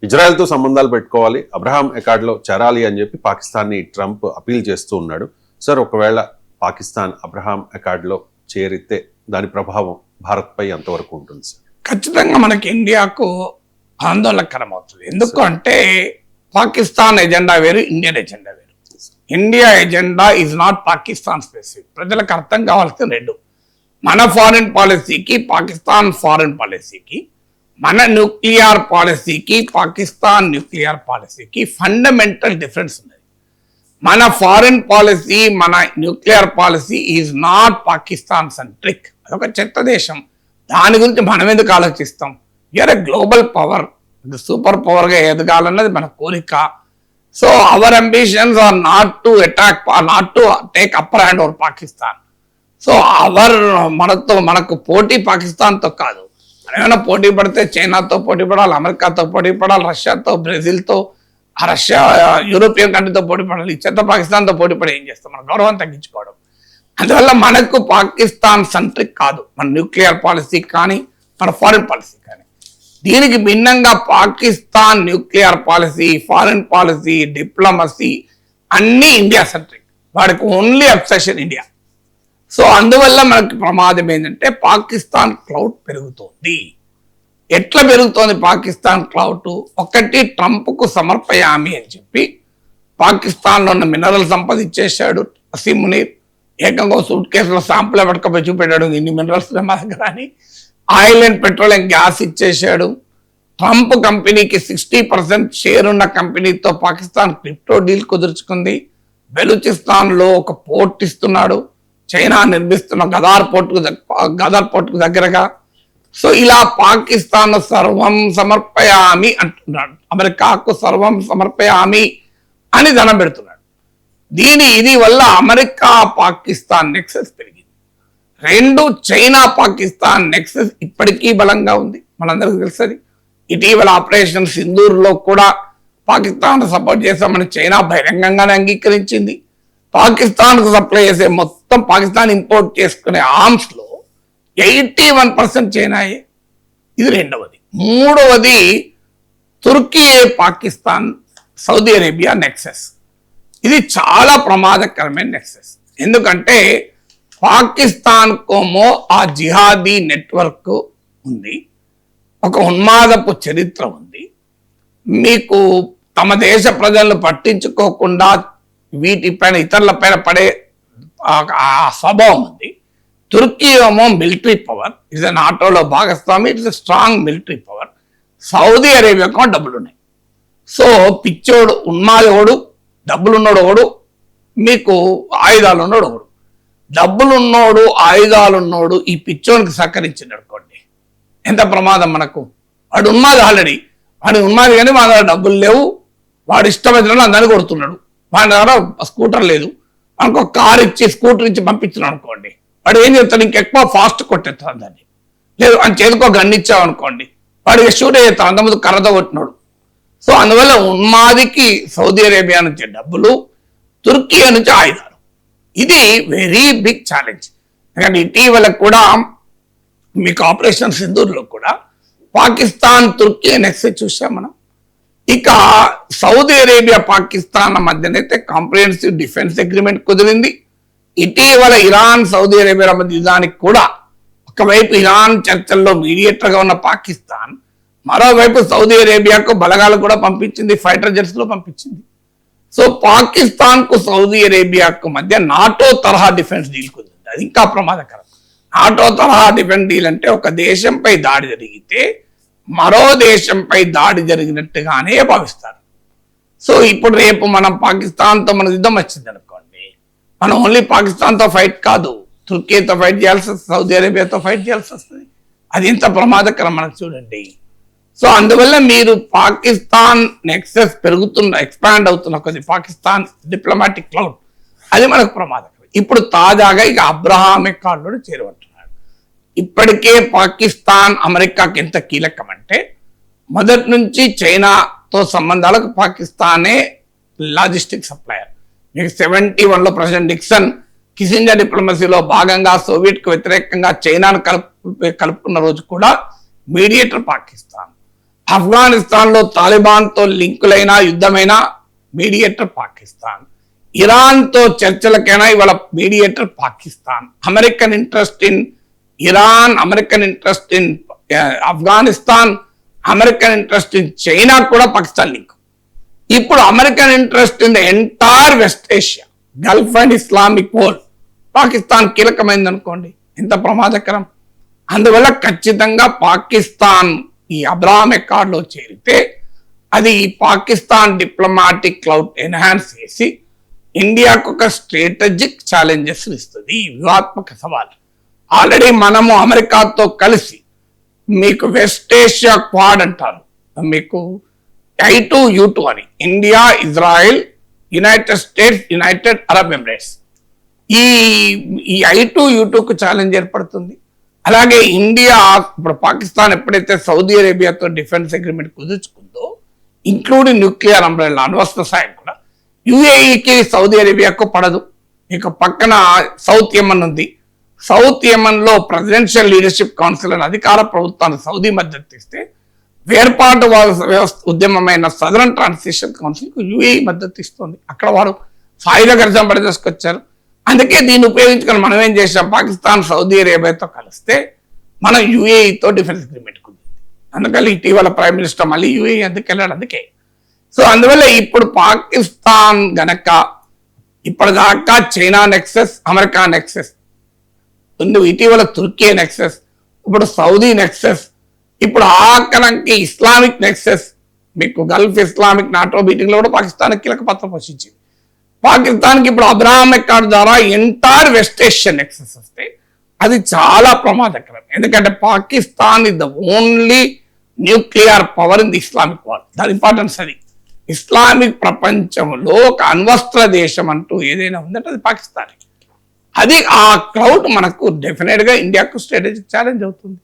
ఇజ్రాయెల్తో సంబంధాలు పెట్టుకోవాలి, అబ్రహాం అకార్డ్లో చేరాలి అని చెప్పి పాకిస్తాన్ని ట్రంప్ అపీల్ చేస్తూ ఉన్నాడు. సార్, ఒకవేళ పాకిస్తాన్ అబ్రహాం అకార్డ్లో చేరితే దాని ప్రభావం భారత్పై ఎంతవరకు ఉంటుంది సార్? ఖచ్చితంగా మనకి ఇండియాకు ఆందోళనకరం అవుతుంది. ఎందుకంటే పాకిస్తాన్ ఎజెండా వేరు, ఇండియన్ ఎజెండా వేరు. India agenda is not Pakistan specific. ప్రజలకు అర్థం కావాల్సిన రెండు, మన ఫారిన్ పాలసీకి పాకిస్తాన్ ఫారిన్ పాలసీకి, మన న్యూక్లియర్ పాలసీకి పాకిస్తాన్ న్యూక్లియర్ పాలసీకి ఫండమెంటల్ డిఫరెన్స్ ఉన్నది. మన ఫారిన్ పాలసీ, మన nuclear policy is not Pakistan centric. అదొక చెత్త దేశం, దాని గురించి మనం ఎందుకు ఆలోచిస్తాం? You're a global power, super పవర్గా ఎదగాలన్నది మన కోరిక. So our ambitions are not to attack, not to take upper hand over Pakistan. So మనకు పోటీ పాకిస్తాన్తో కాదు. మనం ఏమైనా పోటీ పడితే చైనాతో పోటీ పడాలి, అమెరికాతో పోటీ పడాలి, రష్యాతో, బ్రెజిల్తో, రష్యా యూరోపియన్ కంట్రీతో పోటీ పడాలి. ఈ చెత్త పాకిస్తాన్తో పోటీ పడి ఏం చేస్తాం? మన గౌరవం తగ్గించుకోవడం. అందువల్ల మనకు పాకిస్తాన్ సెంట్రిక్ కాదు మన న్యూక్లియర్ పాలసీ కానీ మన ఫారిన్ పాలసీ కానీ. దీనికి భిన్నంగా Pakistan nuclear policy, foreign policy, diplomacy అన్నీ ఇండియా సెంట్రిక్. వాడికి ఓన్లీ అబ్సెషన్ ఇండియా. సో అందువల్ల మనకి ప్రమాదం ఏంటంటే పాకిస్తాన్ క్లౌడ్ పెరుగుతోంది. ఎట్లా పెరుగుతోంది పాకిస్తాన్ క్లౌడ్? ఒకటి, ట్రంప్కు సమర్పయామి అని చెప్పి పాకిస్తాన్లో ఉన్న మినరల్ సంపద ఇచ్చేసాడు అసీం మునీర్. ఏకంగా సూట్ కేసులో శాంపుల్ పట్టుకపోయి చూపెట్టాడు, ఇన్ని మినరల్స్ మా దగ్గర అని. ఆయిల్ అండ్ పెట్రోలియం గ్యాస్ ఇచ్చేసాడు. ట్రంప్ కంపెనీకి 60% షేర్ ఉన్న కంపెనీతో పాకిస్తాన్ క్రిప్టో డీల్ కుదుర్చుకుంది. బెలూచిస్తాన్లో ఒక పోర్ట్ ఇస్తున్నాడు, చైనా నిర్మిస్తున్న గదార్ పోర్టుకు దగ్గరగా. సో ఇలా పాకిస్తాన్ సర్వం సమర్పయామి అంటున్నాడు, అమెరికాకు సర్వం సమర్పయామి అని దండం పెడుతున్నాడు. ఇది వల్ల అమెరికా పాకిస్తాన్ నెక్సెస్ పెరిగింది. రెండు, చైనా పాకిస్తాన్ నెక్సెస్ ఇప్పటికీ బలంగా ఉంది, మనందరికీ తెలుసది. ఇటీవల ఆపరేషన్ సింధూర్లో కూడా పాకిస్తాన్ సపోర్ట్ చేస్తామని చైనా బహిరంగంగానే అంగీకరించింది. పాకిస్తాన్కు సప్లై చేసే మొత్తం పాకిస్తాన్ ఇంపోర్ట్ చేసుకునే ఆర్మ్స్ లో 81% చైనాయే. ఇది రెండవది. మూడవది, తుర్కీ పాకిస్తాన్ సౌదీ అరేబియా నెక్సెస్. ఇది చాలా ప్రమాదకరమైన నెక్సెస్. ఎందుకంటే పాకిస్తాన్ కోమో ఆ జిహాదీ నెట్వర్క్ ఉంది, ఒక ఉన్మాదపు చరిత్ర ఉంది. మీకు తమ దేశ ప్రజలను పట్టించుకోకుండా వీటిపైన ఇతరులపైన పడే స్వభావం ఉంది. తుర్కీ ఏమో మిలిటరీ పవర్, ఇట్స్ నాటోలో భాగస్వామి, it's strong military power. Saudi అరేబియాకు డబ్బులున్నాయి. సో పిచ్చోడు ఉన్మాదోడు, డబ్బులున్నోడు ఒకడు, మీకు ఆయుధాలు ఉన్నోడు ఒకడు. డబ్బులున్నోడు, ఆయుధాలున్నోడు ఈ పిచ్చోనికి సహకరించింది అనుకోండి, ఎంత ప్రమాదం మనకు. వాడు ఉన్మాది ఆల్రెడీ, వాడి ఉన్మాది కానీ మా దగ్గర డబ్బులు లేవు, వాడు ఇష్టమైన అందరినీ కొడుతున్నాడు, వాడి దగ్గర స్కూటర్ లేదు, మనకు ఒక కారు ఇచ్చి స్కూటర్ ఇచ్చి పంపించినాడు అనుకోండి, వాడు ఏం చేస్తాడు? ఇంకెక్కువ ఫాస్ట్ కొట్టేస్తాడు దాన్ని. లేదు అని చేతికో గన్ను ఇచ్చావు అనుకోండి, వాడికి షూట్ చేస్తాడు, అంతకుముందు కర్రతో కొట్టినాడు. సో అందువల్ల ఉన్మాదికి సౌదీ అరేబియా నుంచి డబ్బులు, తుర్కీ నుంచి ఆయుధాలు. ఇది వెరీ బిగ్ ఛాలెంజ్. ఎందుకంటే ఇటీవల కూడా మీకు ఆపరేషన్ సింధూర్లో కూడా పాకిస్తాన్ తుర్కీ నెక్సెస్ చూసాం మనం. ఇక సౌదీ అరేబియా పాకిస్తాన్ మధ్యనైతే కాంప్రిహెన్సివ్ డిఫెన్స్ అగ్రిమెంట్ కుదిరింది. ఇటీవల ఇరాన్ సౌదీ అరేబియా మధ్య యుద్ధానికి కూడా ఒకవైపు ఇరాన్ చర్చల్లో మీడియేటర్గా ఉన్న పాకిస్తాన్, మరోవైపు సౌదీ అరేబియాకు బలగాలు కూడా పంపించింది, ఫైటర్ జెట్స్ లో పంపించింది. సో పాకిస్తాన్ కు సౌదీ అరేబియాకు మధ్య నాటో తరహా డిఫెన్స్ డీల్ కుదిరింది. అది ఇంకా ప్రమాదకరం. నాటో తరహా డిఫెన్స్ డీల్ అంటే ఒక దేశంపై దాడి జరిగితే మరో దేశంపై దాడి జరిగినట్టుగానే భావిస్తారు. సో ఇప్పుడు రేపు మనం పాకిస్తాన్తో మన యుద్ధం వచ్చింది అనుకోండి, మనం ఓన్లీ పాకిస్తాన్తో ఫైట్ కాదు, తుర్కీతో ఫైట్ చేయాల్సి వస్తుంది, సౌదీ అరేబియాతో ఫైట్ చేయాల్సి వస్తుంది. అది ఎంత ప్రమాదకరం మనకు చూడండి. సో అందువల్ల మీరు పాకిస్తాన్ నెక్సెస్ ఎక్స్పాండ్ అవుతున్న కొద్ది పాకిస్తాన్ డిప్లొమాటిక్ క్లౌడ్, అది మనకు ప్రమాదకరం. ఇప్పుడు తాజాగా ఇక అబ్రహాం అకార్డ్లో చేరబడుతున్నాడు. ఇప్పటికే పాకిస్తాన్ అమెరికాకి ఎంత కీలకం అంటే, మొదటి నుంచి చైనాతో సంబంధాలకు పాకిస్తానే లాజిస్టిక్ సప్లయర్. మీకు 71లో ప్రెసిడెంట్ నిక్సన్ కిసింజర్ డిప్లొమసీలో భాగంగా సోవియట్కు వ్యతిరేకంగా చైనాను కలుపుకున్న రోజు కూడా మీడియేటర్ పాకిస్తాన్. ఆఫ్ఘనిస్తాన్ లో తాలిబాన్ తో లింకులైన యుద్ధమైన మీడియేటర్ పాకిస్తాన్, ఇరాన్ తో చర్చలకైనా ఇవాళ mediator Pakistan, American interest in Iran, American interest in Afghanistan, American interest in China కూడా పాకిస్తాన్ లింక్. ఇప్పుడు American interest in the entire West Asia, Gulf and Islamic world, Pakistan కీలకమైంది అనుకోండి, ఎంత ప్రమాదకరం. అందువల్ల ఖచ్చితంగా పాకిస్తాన్ ఈ అబ్రహాం అకార్డ్ లో చేరితే అది పాకిస్తాన్ డిప్లొమాటిక్ క్లౌడ్ ఎన్హాన్స్ చేసి ఇండియాకు ఒక స్ట్రాటజిక్ ఛాలెంజెస్ ఇస్తుంది, వ్యూహాత్మక సవాల్. ఆల్రెడీ మనము అమెరికాతో కలిసి మీకు వెస్ట్ ఏషియా క్వాడ్ అంటారు, మీకు I2U2 అని, India, Israel, United States, United Arab Emirates, ఈ I2U2కు ఛాలెంజ్ ఏర్పడుతుంది. అలాగే ఇండియా ఇప్పుడు పాకిస్తాన్ ఎప్పుడైతే సౌదీ అరేబియాతో డిఫెన్స్ అగ్రిమెంట్ కుదుర్చుకుందో, ఇంక్లూడింగ్ న్యూక్లియర్ అంబ్రెల్లా, అణ్వస్త్ర సాయం కూడా యుఏఈకి సౌదీ అరేబియాకు పడదు. ఇక పక్కన సౌత్ యమన్ ఉంది. సౌత్ యమన్ లో ప్రెసిడెన్షియల్ లీడర్షిప్ కౌన్సిల్ అని అధికార ప్రభుత్వాన్ని సౌదీ మద్దతు ఇస్తే, వేర్పాటు వ్యవస్థ ఉద్యమమైన సదరన్ ట్రాన్సిషన్ కౌన్సిల్ కు యుఏఈ మద్దతు ఇస్తుంది. అక్కడ వారు సాయుధ ఘర్షణ పడి తీసుకొచ్చారు. అందుకే దీన్ని ఉపయోగించుకొని మనం ఏం చేసాం, పాకిస్తాన్ సౌదీ అరేబియాతో కలిస్తే మనం యుఏఈతో డిఫెన్స్ అగ్రిమెంట్ కుదిరింది. అందుకని ఇటీవల ప్రైమ్ మినిస్టర్ మళ్ళీ యుఏఈ అందుకు వెళ్ళాడు. అందుకే సో అందువల్ల ఇప్పుడు పాకిస్తాన్ గనక ఇప్పటిదాకా చైనా నెక్సెస్, అమెరికా నెక్సెస్, ఇటీవల తుర్కీ నెక్సెస్, ఇప్పుడు సౌదీ నెక్సెస్, ఇప్పుడు ఆఖరికి ఇస్లామిక్ నెక్సెస్, మీకు గల్ఫ్ ఇస్లామిక్ నాటో మీటింగ్ లో కూడా పాకిస్తాన్ కీలక పాత్ర పోషించింది. పాకిస్తాన్కి ఇప్పుడు అబ్రహాం అకార్డ్ ద్వారా ఎంటైర్ వెస్ట్ ఏషియన్ నెక్సెస్ వస్తే అది చాలా ప్రమాదకరం. ఎందుకంటే Pakistan is the only nuclear power in the Islamic world. దాని ఇంపార్టెన్స్ అది. ఇస్లామిక్ ప్రపంచంలో ఒక అణ్వస్త్ర దేశం అంటూ ఏదైనా ఉందంటే అది పాకిస్తాన్. అది ఆ క్లౌడ్ మనకు డెఫినెట్ గా ఇండియాకు స్ట్రాటజిక్ ఛాలెంజ్ అవుతుంది.